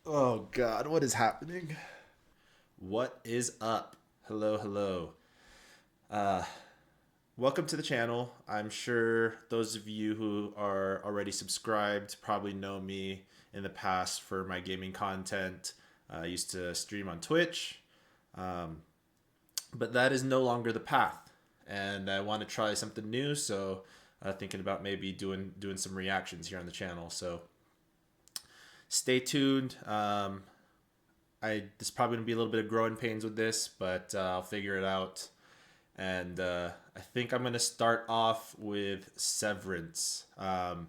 Oh God, what is happening? What is up? Hello, hello. Uh, Welcome to the channel. I'm sure those of you who are already subscribed probably know me in the past for my gaming content. I used to stream on Twitch, um, but that is no longer the path, and I want to try something new. So, thinking about maybe doing some reactions here on the channel. So, stay tuned. There's probably gonna be a little bit of growing pains with this, but I'll figure it out. And I think I'm gonna start off with Severance. I've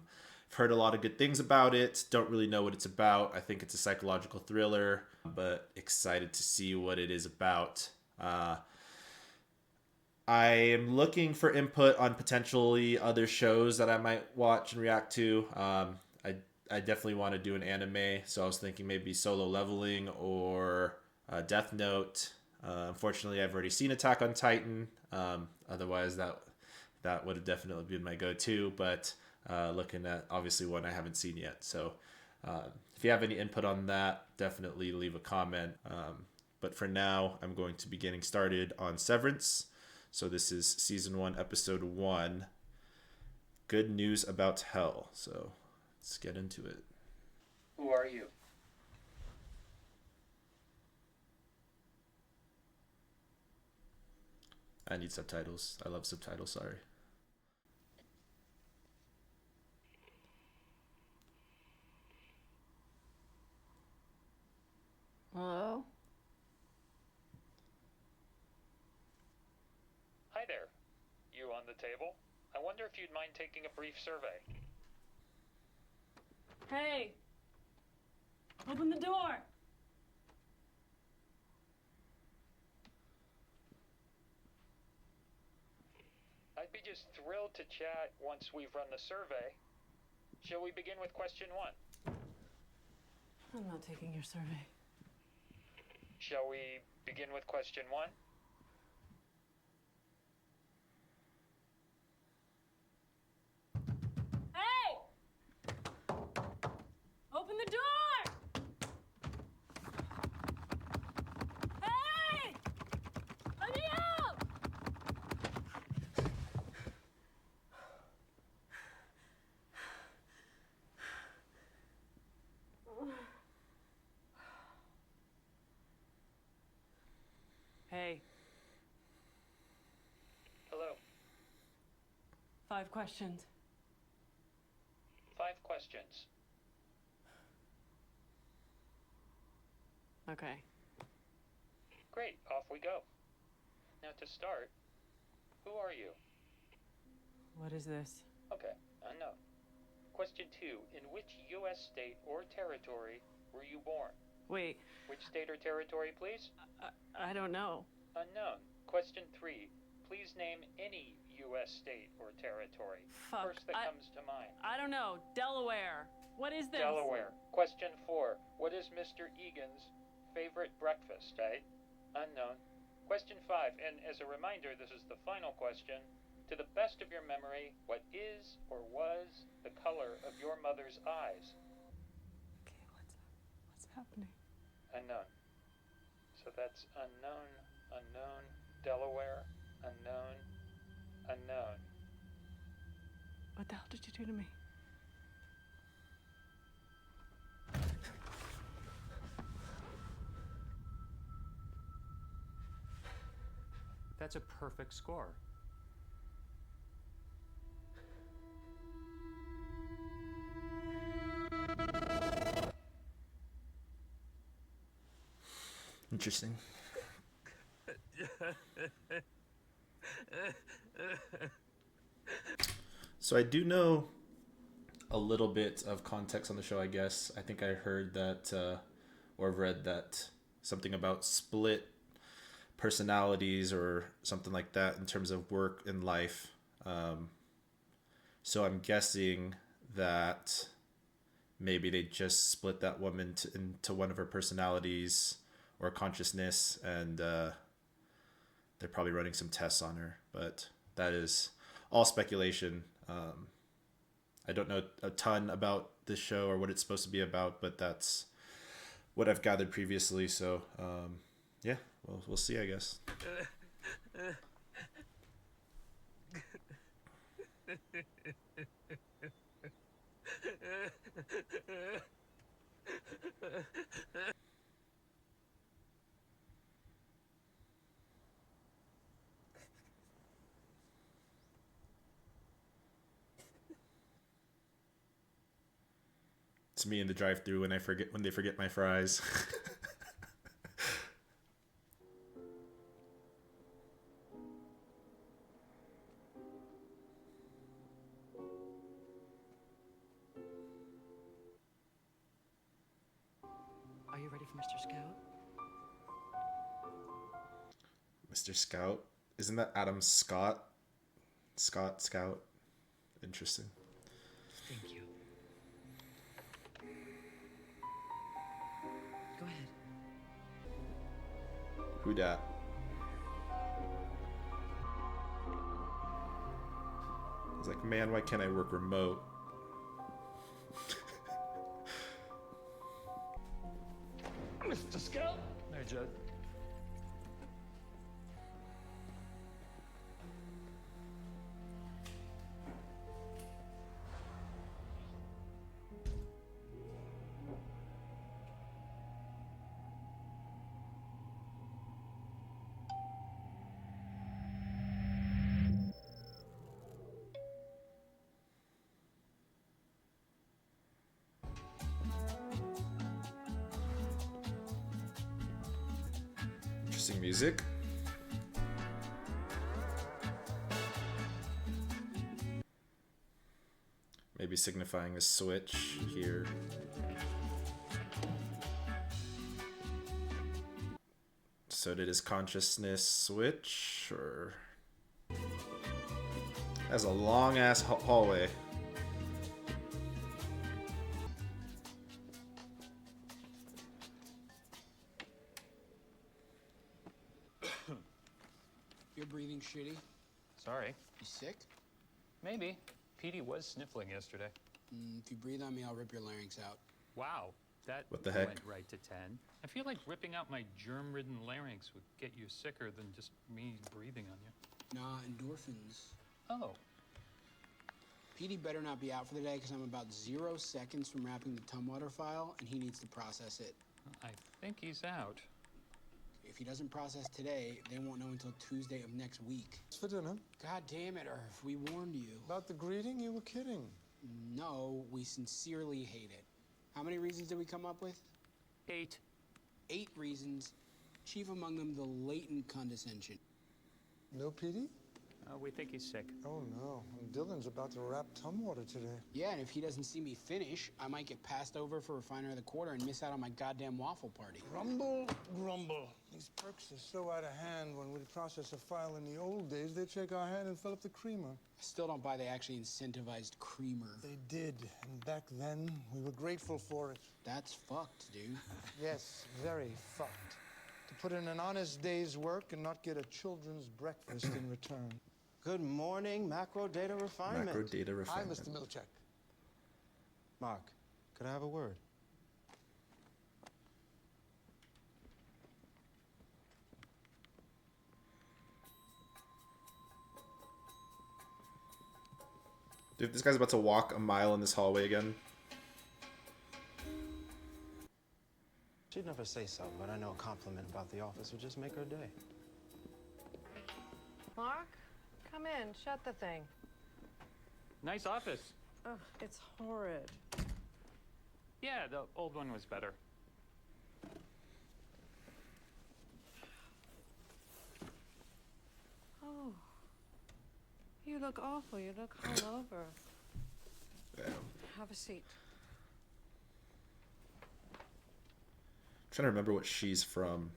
heard a lot of good things about it. Don't really know what it's about. I think it's a psychological thriller, but excited to see what it is about. I am looking for input on potentially other shows that I might watch and react to. I definitely want to do an anime, so I was thinking maybe Solo Leveling or Death Note. Unfortunately, I've already seen Attack on Titan. Otherwise, that would have definitely been my go-to. But looking at obviously one I haven't seen yet. So if you have any input on that, definitely leave a comment. But for now, I'm going to be getting started on Severance. So this is season 1, episode 1. Good news about hell. So let's get into it. Who are you? I need subtitles. I love subtitles, sorry. Hello? Hi there. You on the table? I wonder if you'd mind taking a brief survey. Hey! Open the door! I'd be just thrilled to chat once we've run the survey. Shall we begin with question 1? I'm not taking your survey. Shall we begin with question 1? Hey! Open the door! Hey! Let me out! Hey, Hello. 5 questions. 5 questions. Okay. Great, off we go. Now to start, who are you? What is this? Okay, unknown. Question 2, in which U.S. state or territory were you born? Wait, Which state or territory, please? I don't know. Unknown. Question 3. Please name any U.S. state or territory. Fuck. First that comes to mind. I don't know. Delaware. What is this? Delaware. Question 4. What is Mr. Egan's favorite breakfast? Right? Unknown. Question 5. And as a reminder, this is the final question. To the best of your memory, what is or was the color of your mother's eyes? Okay, what's happening? Unknown. So that's unknown, unknown, Delaware, unknown, unknown. What the hell did you do to me? That's a perfect score. Interesting. So I do know a little bit of context on the show, I guess. I think I heard that, or read that something about split personalities or something like that in terms of work and life. So I'm guessing that maybe they just split that woman into one of her personalities or consciousness, and they're probably running some tests on her. But that is all speculation. I don't know a ton about this show or what it's supposed to be about, but that's what I've gathered previously. So yeah, well, we'll see, I guess. It's me in the drive-through when they forget my fries. Are you ready for Mr. Scout? Mr. Scout? Isn't that Adam Scott? Scout? Interesting. Thank you. Go ahead. Who dat? He's like, man, why can't I work remote? Mr. Scout? Hey, Judd. Interesting music. Maybe signifying a switch here. So did his consciousness switch, or... That's a long ass hallway. You're breathing shitty. Sorry. You sick? Maybe. Petey was sniffling yesterday. If you breathe on me, I'll rip your larynx out. Wow. That What the heck? went right to 10. I feel like ripping out my germ-ridden larynx would get you sicker than just me breathing on you. Nah, endorphins. Oh. Petey better not be out for the day because I'm about 0 seconds from wrapping the Tumwater file and he needs to process it. I think he's out. If he doesn't process today, they won't know until Tuesday of next week. What's for dinner? God damn it, Irv. We warned you. About the greeting? You were kidding. No, we sincerely hate it. How many reasons did we come up with? 8. 8 reasons. Chief among them, the latent condescension. No PD? We think he's sick. Oh no. And Dylan's about to wrap Tumwater today. Yeah, and if he doesn't see me finish, I might get passed over for Refiner of the Quarter and miss out on my goddamn waffle party. Grumble, grumble. These perks are so out of hand. When we'd process a file in the old days, they'd shake our hand and fill up the creamer. I still don't buy they actually incentivized creamer. They did. And back then, we were grateful for it. That's fucked, dude. Yes, very fucked. To put in an honest day's work and not get a children's breakfast in return. Good morning, macro data refinement. Macro data Hi, refinement. Mr. Milchek. Mark, could I have a word? Dude, this guy's about to walk a mile in this hallway again. She'd never say so, but I know a compliment about the office would just make her day. Mark, come in. Shut the thing. Nice office. Ugh, it's horrid. Yeah, the old one was better. Oh, you look awful. You look all over. Yeah. Have a seat. Trying to remember what she's from.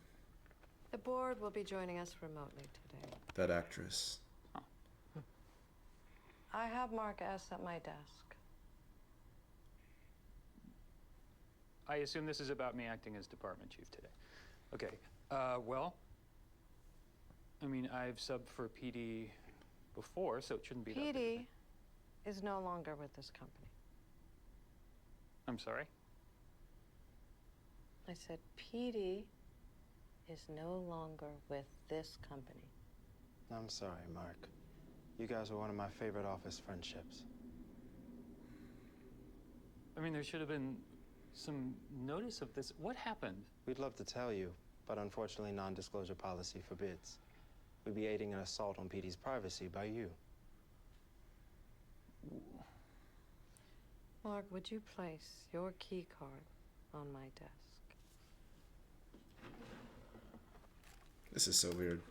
The board will be joining us remotely today. That actress. I have Mark S. at my desk. I assume this is about me acting as department chief today. Okay, well, I mean, I've subbed for PD before, so it shouldn't be that big a PD thing. is no longer with this company. I'm sorry? I said Petey is no longer with this company. I'm sorry, Mark. You guys were one of my favorite office friendships. I mean, there should have been some notice of this. What happened? We'd love to tell you, but unfortunately non-disclosure policy forbids. We'd be aiding an assault on Petey's privacy by you. Mark, would you place your key card on my desk? This is so weird.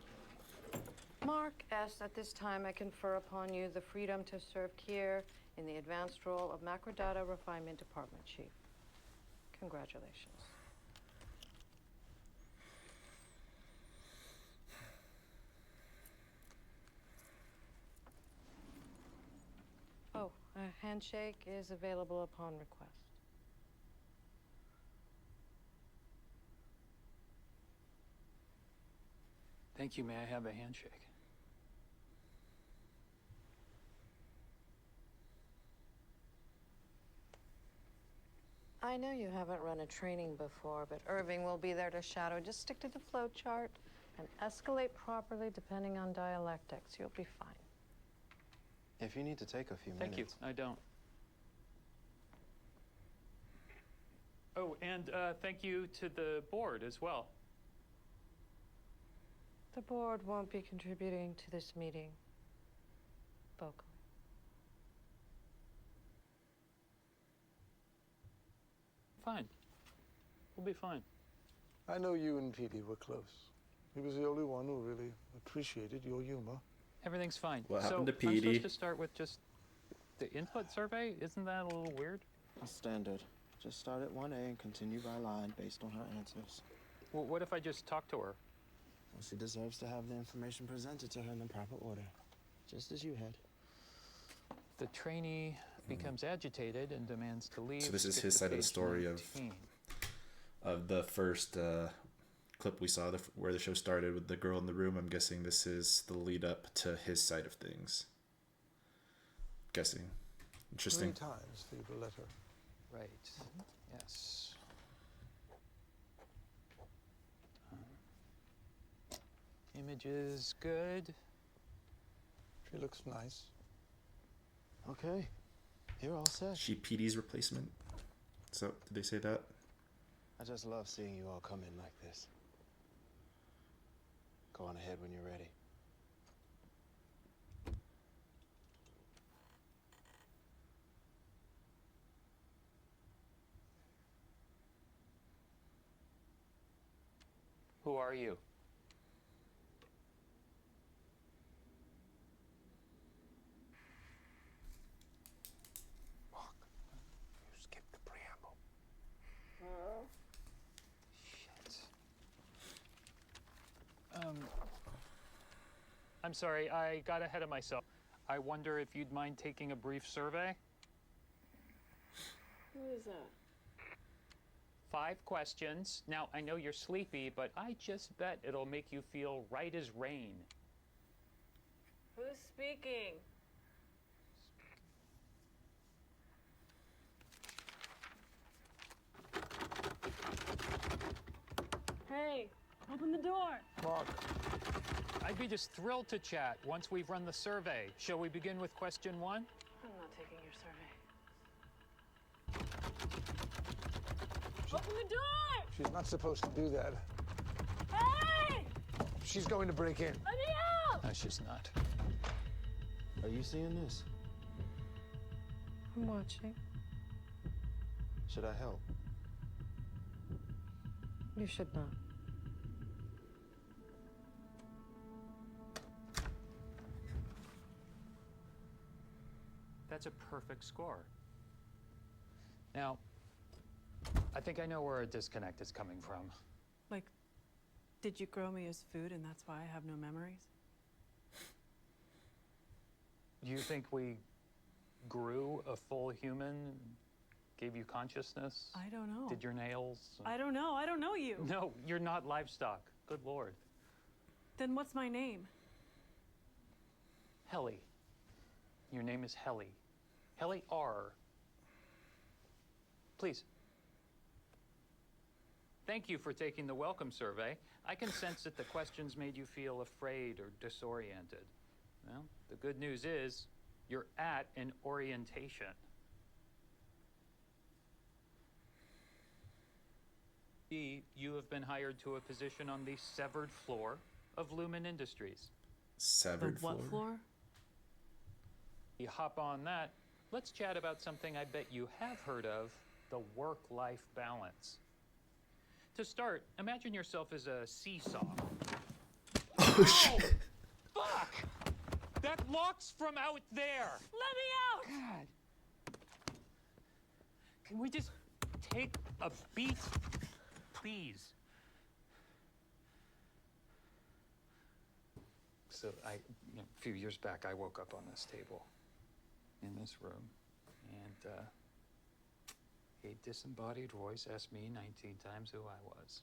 Mark asks at this time I confer upon you the freedom to serve here in the advanced role of Macrodata Refinement Department Chief. Congratulations. Oh, a handshake is available upon request. Thank you. May I have a handshake? I know you haven't run a training before, but Irving will be there to shadow. Just stick to the flow chart and escalate properly depending on dialectics. You'll be fine. If you need to take a few Thank minutes. you. I don't. Oh, and thank you to the board as well. The board won't be contributing to this meeting vocally. Fine. We'll be fine. I know you and Petey were close. He was the only one who really appreciated your humor. Everything's fine. What happened to I'm Petey? supposed to start with just the input survey? Isn't that a little weird? Standard. Just start at 1A and continue by line based on her answers. Well, what if I just talk to her? Well, she deserves to have the information presented to her in the proper order, just as you had. The trainee becomes agitated and demands to leave. So this is Skip his to side of the page story 19. of the first clip we saw, where the show started with the girl in the room. I'm guessing this is the lead up to his side of things. Guessing. Interesting. 3 times for the letter. Right. Yes. Image is good. She looks nice. Okay, you're all set. She Petey's replacement. So did they say that? I just love seeing you all come in like this. Go on ahead when you're ready. Who are you? Mark, you skipped the preamble. Shit. I'm sorry, I got ahead of myself. I wonder if you'd mind taking a brief survey? What is that? 5 questions. Now, I know you're sleepy, but I just bet it'll make you feel right as rain. Who's speaking? Hey, open the door. Mark, I'd be just thrilled to chat once we've run the survey. Shall we begin with question 1? I'm not taking your survey. Open the door! she's not supposed to do that. Hey! She's going to break in. Let me out! No, she's not. Are you seeing this? I'm watching. Should I help? You should not. That's a perfect score. Now, I think I know where a disconnect is coming from. Like, did you grow me as food and that's why I have no memories? Do you think we grew a full human, gave you consciousness? I don't know. Did your nails? I don't know. I don't know you. No, you're not livestock. Good Lord. Then what's my name? Helly. Your name is Helly. Helly R. Please. Thank you for taking the welcome survey. I can sense that the questions made you feel afraid or disoriented. Well, the good news is you're at an orientation. B, you have been hired to a position on the severed floor of Lumen Industries. Severed The what floor? You hop on that, let's chat about something I bet you have heard of, the work-life balance. To start, imagine yourself as a seesaw. Oh, shit. Fuck! That locks from out there! Let me out! God. Can we just take a beat, please? So a few years back, I woke up on this table in this room, and a disembodied voice asked me 19 times who I was.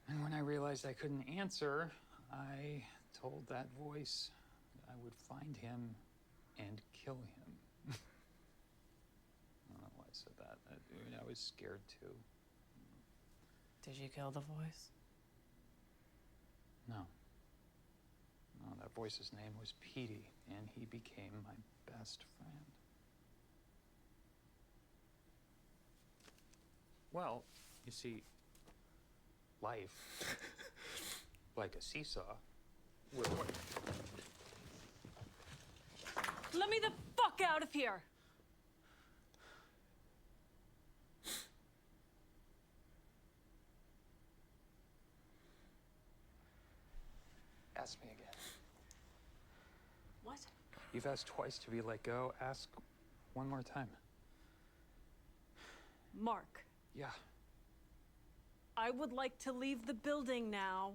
And when I realized I couldn't answer, I told that voice I would find him and kill him. I don't know why I said that. I was scared too. Did you kill the voice? No. No, that voice's name was Petey, and he became my best friend. Well, you see, life, like a seesaw, Let me the fuck out of here! Ask me again. What? You've asked twice to be let go. Ask one more time. Mark, Yeah. I would like to leave the building now.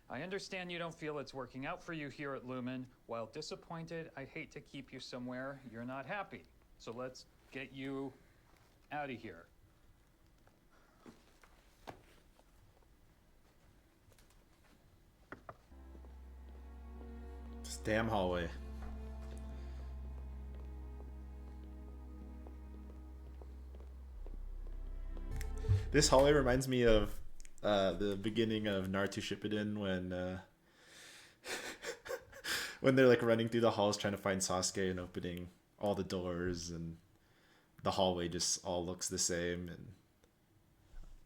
I understand you don't feel it's working out for you here at Lumen. While disappointed, I'd hate to keep you somewhere you're not happy. So let's get you out of here. This damn hallway. This hallway reminds me of the beginning of Naruto Shippuden when when they're like running through the halls trying to find Sasuke and opening all the doors, and the hallway just all looks the same, and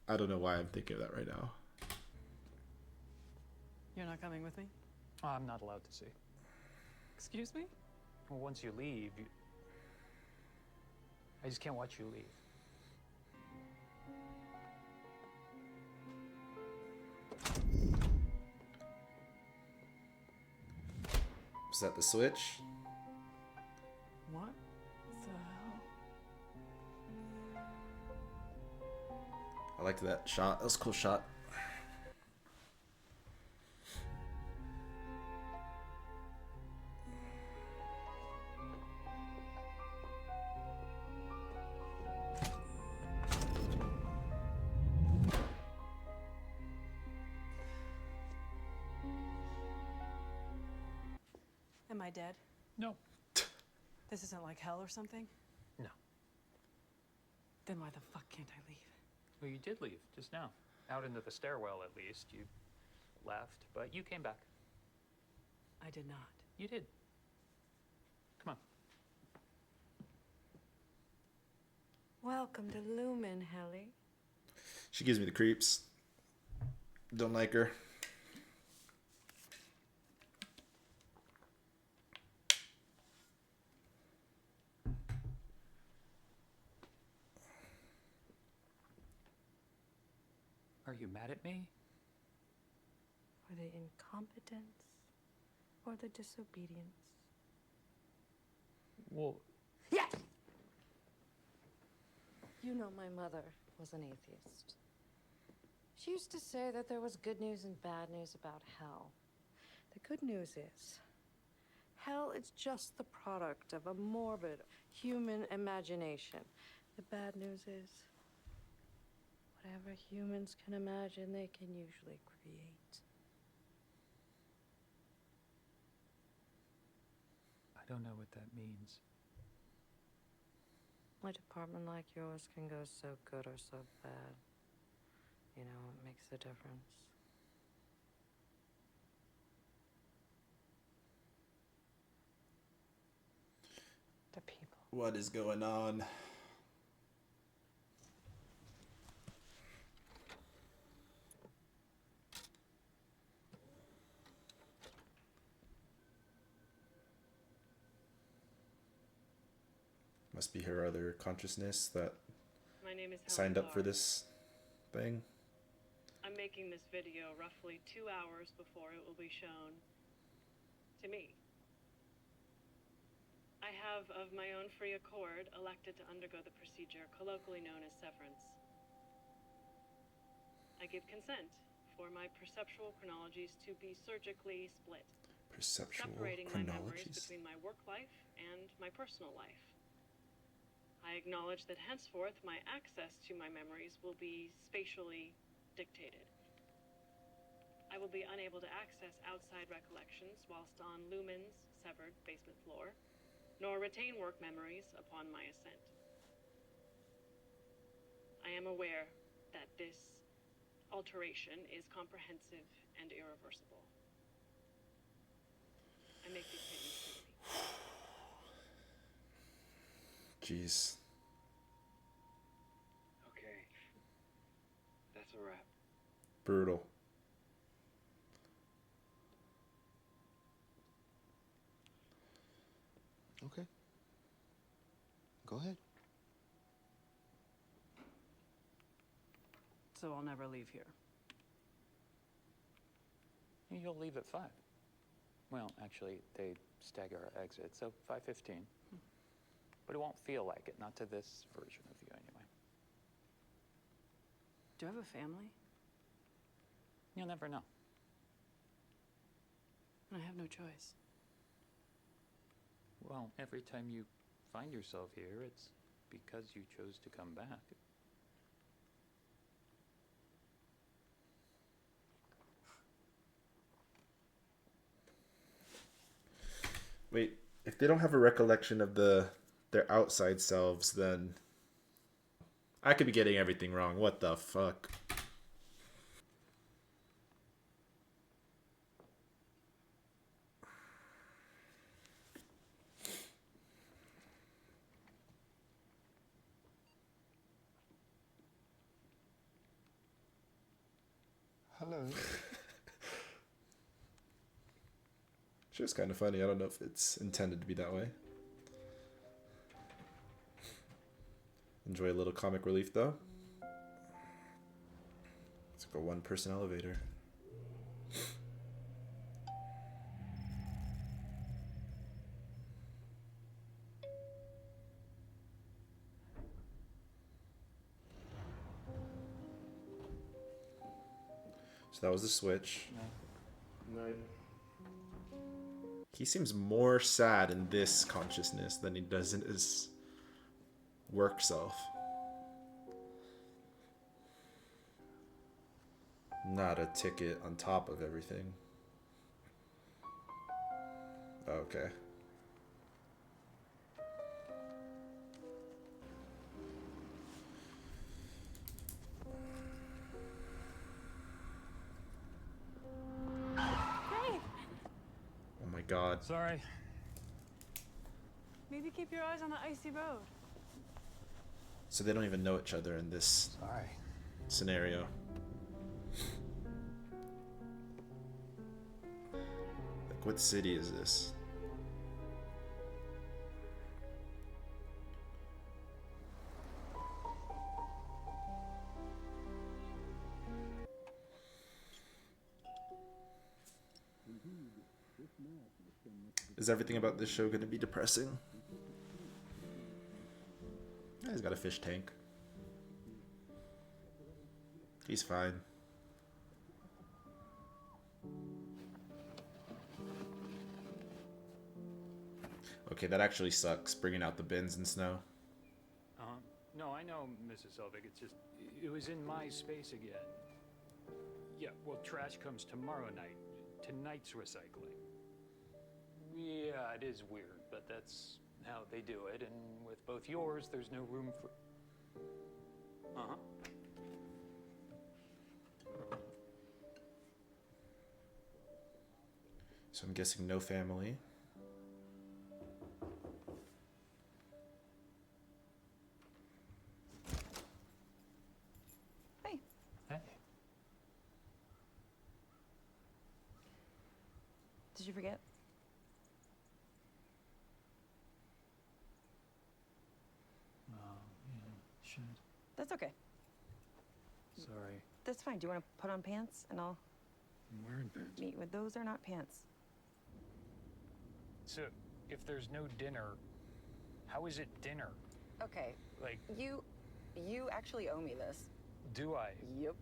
I don't know why I'm thinking of that right now. You're not coming with me? Oh, I'm not allowed to see. Excuse me? Well, once you leave, I just can't watch you leave. Was that the switch? What the hell? I liked that shot. That was a cool shot. Am I dead? No. This isn't like hell or something? No. Then why the fuck can't I leave? Well, you did leave just now. Out into the stairwell, at least. You left, but you came back. I did not. You did. Come on. Welcome to Lumen, Helly. She gives me the creeps. Don't like her. Are you mad at me? For the incompetence or the disobedience? Well, Yes! You know my mother was an atheist. She used to say that there was good news and bad news about hell. The good news is, hell is just the product of a morbid human imagination. The bad news is, whatever humans can imagine, they can usually create. I don't know what that means. A department like yours can go so good or so bad. You know what makes the difference? The people. What is going on? Must be her other consciousness that My name is signed Helen up for Barr. this thing. I'm making this video roughly 2 hours before it will be shown to me. I have, of my own free accord, elected to undergo the procedure colloquially known as severance. I give consent for my perceptual chronologies to be surgically split, Perceptual separating my memories chronologies. between my work life and my personal life. I acknowledge that henceforth my access to my memories will be spatially dictated. I will be unable to access outside recollections whilst on Lumen's severed basement floor, nor retain work memories upon my ascent. I am aware that this alteration is comprehensive and irreversible. I make these statements to the people. Jeez. Okay. That's a wrap. Brutal. Okay. Go ahead. So I'll never leave here. You'll leave at 5. Well, actually, they stagger our exit, so 5:15. But it won't feel like it, not to this version of you anyway. Do you have a family? You'll never know. And I have no choice. Well, every time you find yourself here, it's because you chose to come back. Wait, if they don't have a recollection of their outside selves, then I could be getting everything wrong. What the fuck? Hello. Shit's kind of funny. I don't know if it's intended to be that way. Enjoy a little comic relief, though. It's like a one-person elevator. So that was the switch. Night. He seems more sad in this consciousness than he does in his work self. Not a ticket on top of everything. Okay. Hey! Oh my god. Sorry. Maybe keep your eyes on the icy road. So they don't even know each other in this Sorry. scenario. Like, what city is this? Is everything about this show going to be depressing? Yeah, he's got a fish tank. He's fine. Okay, that actually sucks, bringing out the bins and snow. No, I know, Mrs. Selvig. It's just, it was in my space again. Yeah, well, trash comes tomorrow night. Tonight's recycling. Yeah, it is weird, but that's how they do it, and with both yours, there's no room for. Uh-huh. So I'm guessing no family. Hey. Hey. Did you forget? Yeah, shit. That's okay. Sorry. That's fine. Do you want to put on pants and I'll I'm wearing pants. meet with those are not pants. So, if there's no dinner, how is it dinner? Okay. Like, You actually owe me this. do I? Yep.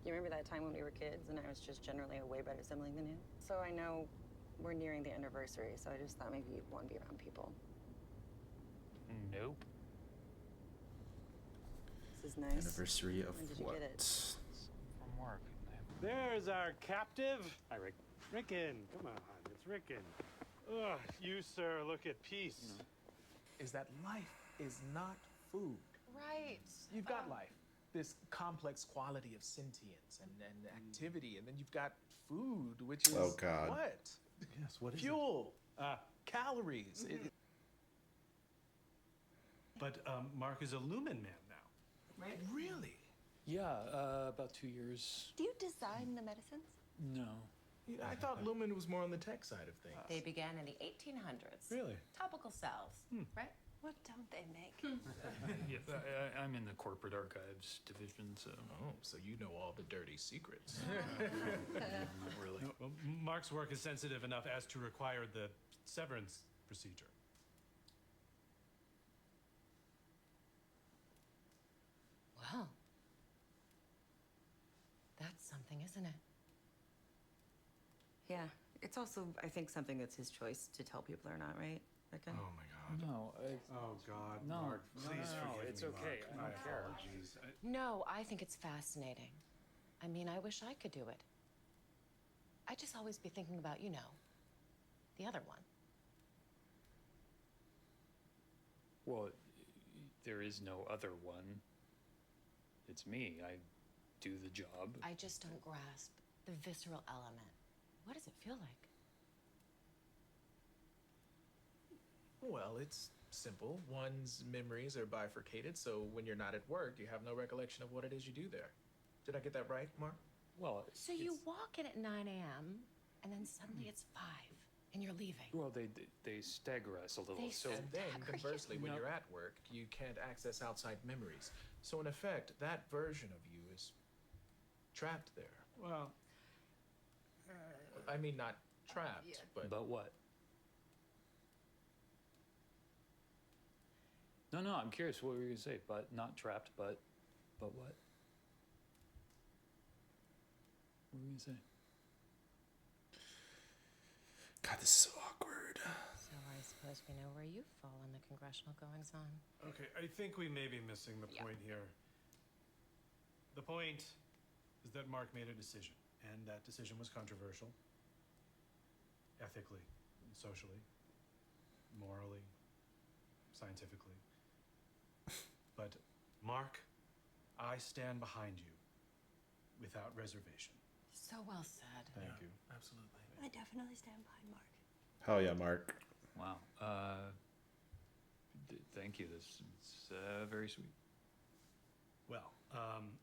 You remember that time when we were kids and I was just generally a way better sibling than you? So I know we're nearing the anniversary, so I just thought maybe you'd want to be around people. Nope. This is nice. Anniversary of When did you what? get it? From work. There's our captive. Hi, Rick. Rickon, come on, it's Rickon. Ugh, you, sir, look at peace. Is that life is not food. Right. You've got life, this complex quality of sentience and activity, and then you've got food, which is Oh, God. what? Yes, what is Fuel, it? calories. But Mark is a Lumen man now. Right? Really? Yeah, about 2 years. Do you design the medicines? No. I thought Lumen was more on the tech side of things. They began in the 1800s. Really? Topical salves, right? What don't they make? Yeah, I'm in the corporate archives division, so. Oh, so you know all the dirty secrets. Not really. Well, Mark's work is sensitive enough as to require the severance procedure. Well, that's something, isn't it? Yeah. It's also, I think, something that's his choice to tell people or not, right? Rickon? Oh my God. No, Oh God, No, Mark, no, please no, forgive it's me, okay. Mark. I My don't care. apologies. No, I think it's fascinating. I mean, I wish I could do it. I'd just always be thinking about, the other one. well, there is no other one. It's me. I do the job. I just don't grasp the visceral element. What does it feel like? Well, it's simple. One's memories are bifurcated, so when you're not at work, you have no recollection of what it is you do there. Did I get that right, Mark? Well, So you walk in at 9 a.m. and then suddenly it's 5 and you're leaving. well, they stagger us a little. They So And then, Stagger you. conversely, when No. you're at work, you can't access outside memories. So, in effect, that version of you is trapped there. Well, I mean, not trapped, but But what? No, I'm curious what were you gonna say. But not trapped, but what? What were you gonna say? God, this is so awkward. So I suppose we know where you fall in the congressional goings-on. okay, I think we may be missing the point here. The point is that Mark made a decision, and that decision was controversial. Ethically, socially, morally, scientifically. But, Mark, I stand behind you without reservation. So well said. Thank you. absolutely. I definitely stand behind Mark. Hell yeah, Mark. Wow. Thank you. This is very sweet. Well,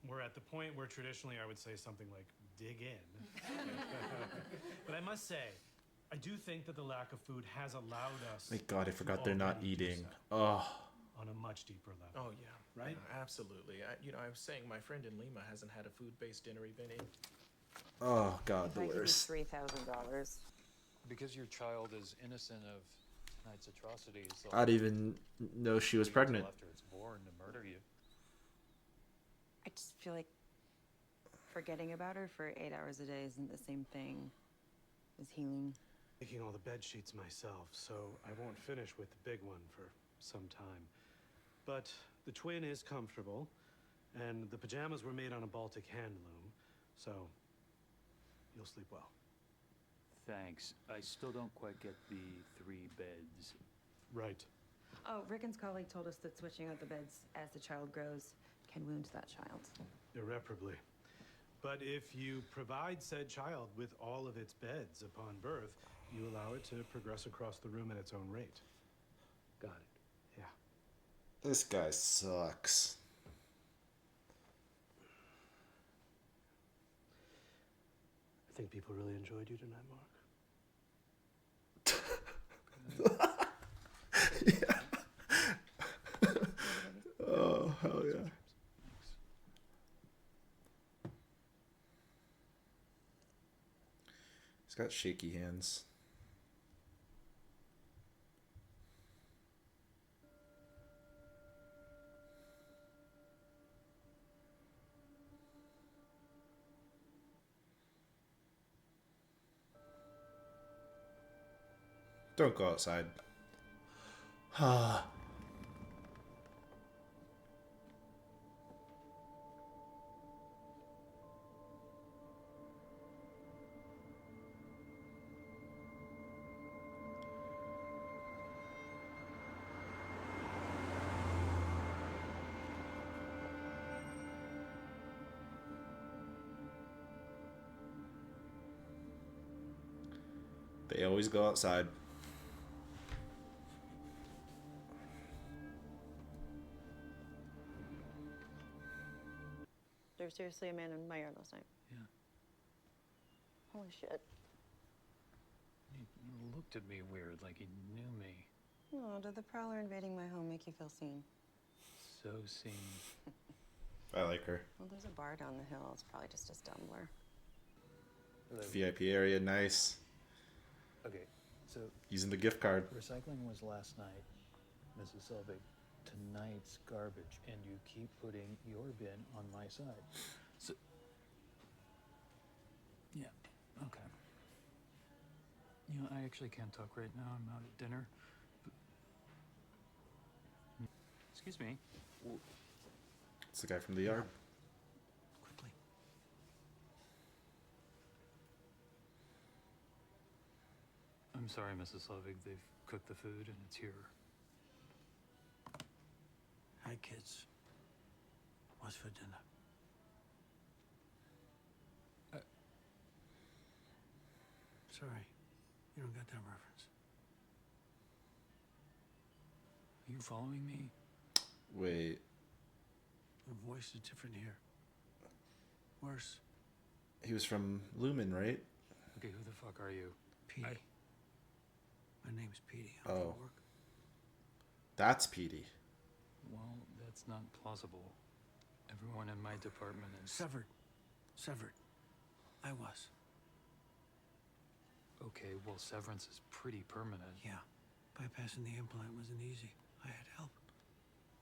we're at the point where traditionally I would say something like, dig in. But I must say, I do think that the lack of food has allowed us. Thank God, I to forgot they're not already do eating. so Oh. on a much deeper level. Oh, yeah. Right? Yeah, absolutely. I was saying my friend in Lima hasn't had a food-based dinner event in. Oh, God, If the I give you worst. $3,000. Because your child is innocent of tonight's atrocities. I didn't even know she was wait pregnant. until after it's born to murder you. I just feel like forgetting about her for 8 hours a day isn't the same thing as healing. Making all the bed sheets myself, so I won't finish with the big one for some time. But the twin is comfortable, and the pajamas were made on a Baltic hand loom, so you'll sleep well. Thanks. I still don't quite get the 3 beds. Right. Oh, Rickon's colleague told us that switching out the beds as the child grows can wound that child. Irreparably. But if you provide said child with all of its beds upon birth, you allow it to progress across the room at its own rate. Got it. Yeah. This guy sucks. I think people really enjoyed you tonight, Mark. Yeah. Oh, hell yeah. He's got shaky hands. Don't go outside. They always go outside. There was seriously a man in my yard last night. Yeah. Holy shit. He looked at me weird, like he knew me. Oh, did the prowler invading my home make you feel seen? So seen. I like her. Well, there's a bar down the hill. It's probably just a stumbler. VIP area, nice. Okay, so Using the gift card. recycling was last night, Mrs. Selvig. Tonight's garbage, and you keep putting your bin on my side. So, yeah, okay. You know, I actually can't talk right now. I'm out at dinner. But... Excuse me. It's the guy from the yard. Quickly. I'm sorry, Mrs. Slovig. They've cooked the food, and it's here. Hi, kids. What's for dinner? Sorry, you don't get that reference. Are you following me? Wait. Your voice is different here. Worse. He was from Lumen, right? Okay, who the fuck are you? Petey. My name's Petey. I'm Oh. from work. That's Petey. Well, that's not plausible. Everyone in my department is... Severed. I was. Okay, well, severance is pretty permanent. Yeah. Bypassing the implant wasn't easy. I had help.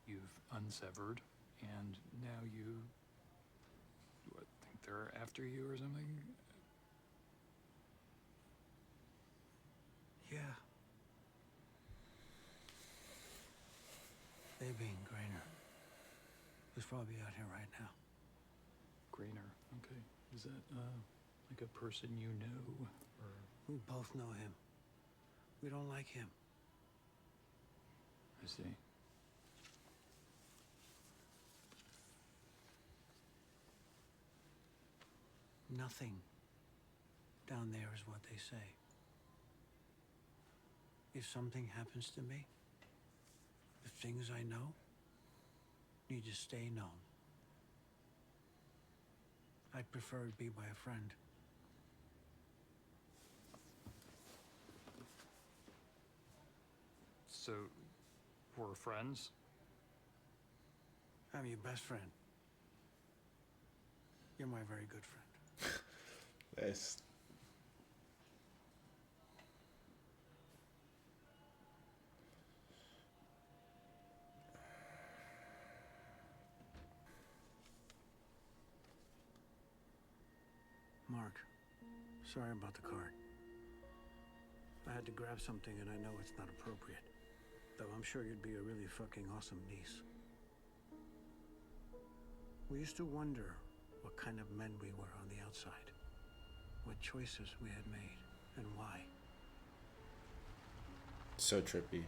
You've unsevered, and now you... What, think they're after you or something? Yeah. They being Grainer. Who's probably out here right now. Grainer, okay. Is that, like a person you know, or... We both know him. We don't like him. I see. Nothing down there is what they say. If something happens to me, the things I know need to stay known. I'd prefer it be by a friend. So, we're friends? I'm your best friend. You're my very good friend. Nice. Mark, sorry about the card. I had to grab something and I know it's not appropriate. Though I'm sure you'd be a really fucking awesome niece. We used to wonder what kind of men we were on the outside. What choices we had made and why. So trippy.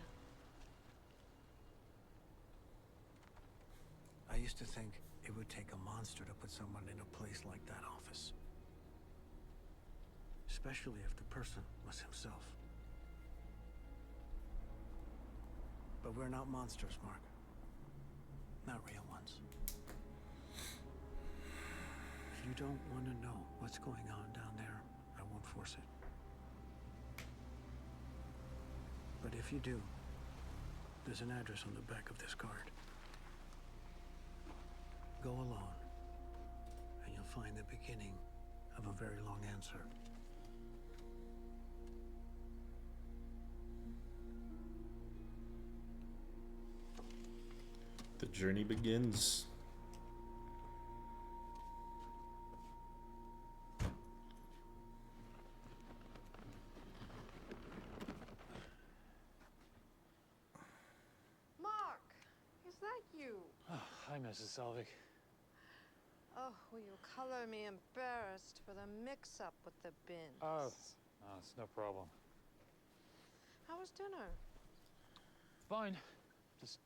used to think it would take a monster to put someone in a place like that office. Especially if the person was himself. But we're not monsters, Mark. Not real ones. If you don't want to know what's going on down there, I won't force it. But if you do, there's an address on the back of this card. Go alone, and you'll find the beginning of a very long answer. The journey begins. Mark, is that you? Oh, hi, Mrs. Selvig. Oh, will you color me embarrassed for the mix-up with the bins? Oh, no, it's no problem. How was dinner? Fine. Just,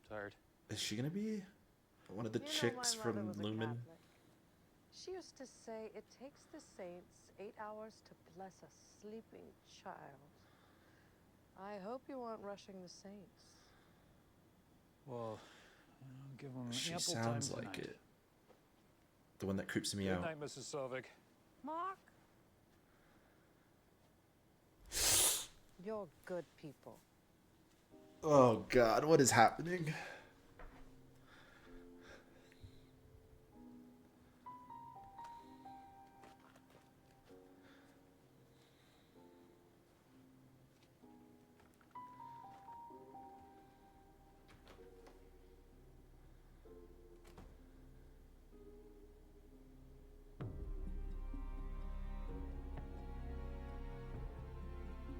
tired. Is she gonna be one of the chicks my from mother was a Lumen? Catholic. She used to say it takes the saints 8 hours to bless a sleeping child. I hope you aren't rushing the saints. Well, I'll give them She ample sounds time like tonight. it. The one that creeps me Good out. night, Mrs. Selvig. Mark? You're good people. Oh God, what is happening?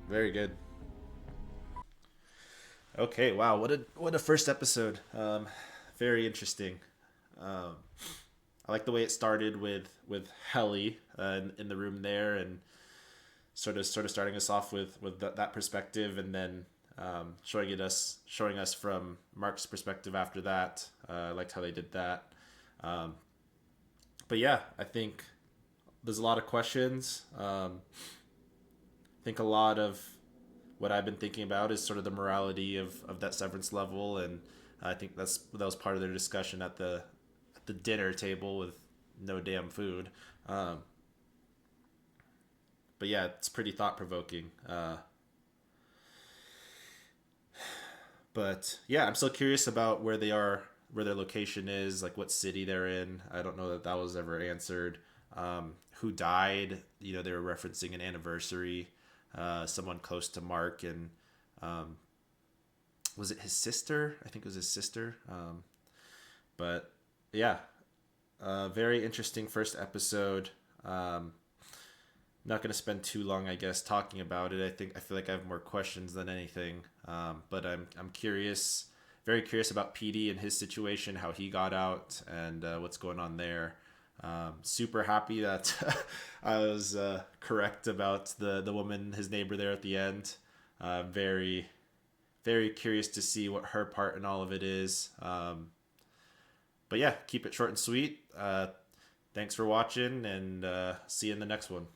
Very good. Okay, wow, what a first episode. Very interesting. I like the way it started with Helly in the room there, and sort of starting us off with that perspective, and then showing us from Mark's perspective after that. I liked how they did that. But yeah, I think there's a lot of questions. I think a lot of what I've been thinking about is sort of the morality of that Severance level, and I think that was part of their discussion at the dinner table with no damn food. But yeah, it's pretty thought provoking. But yeah, I'm still curious about where they are, where their location is, like what city they're in. I don't know that was ever answered. Who died? They were referencing an anniversary. Someone close to Mark, and was it his sister? I think it was his sister. But yeah, very interesting first episode. Not going to spend too long, I guess, talking about it. I feel like I have more questions than anything. But I'm curious, very curious about PD and his situation, how he got out, and what's going on there. Super happy that I was correct about the woman, his neighbor there at the end. Very, very curious to see what her part in all of it is. But yeah, keep it short and sweet. Thanks for watching, and see you in the next one.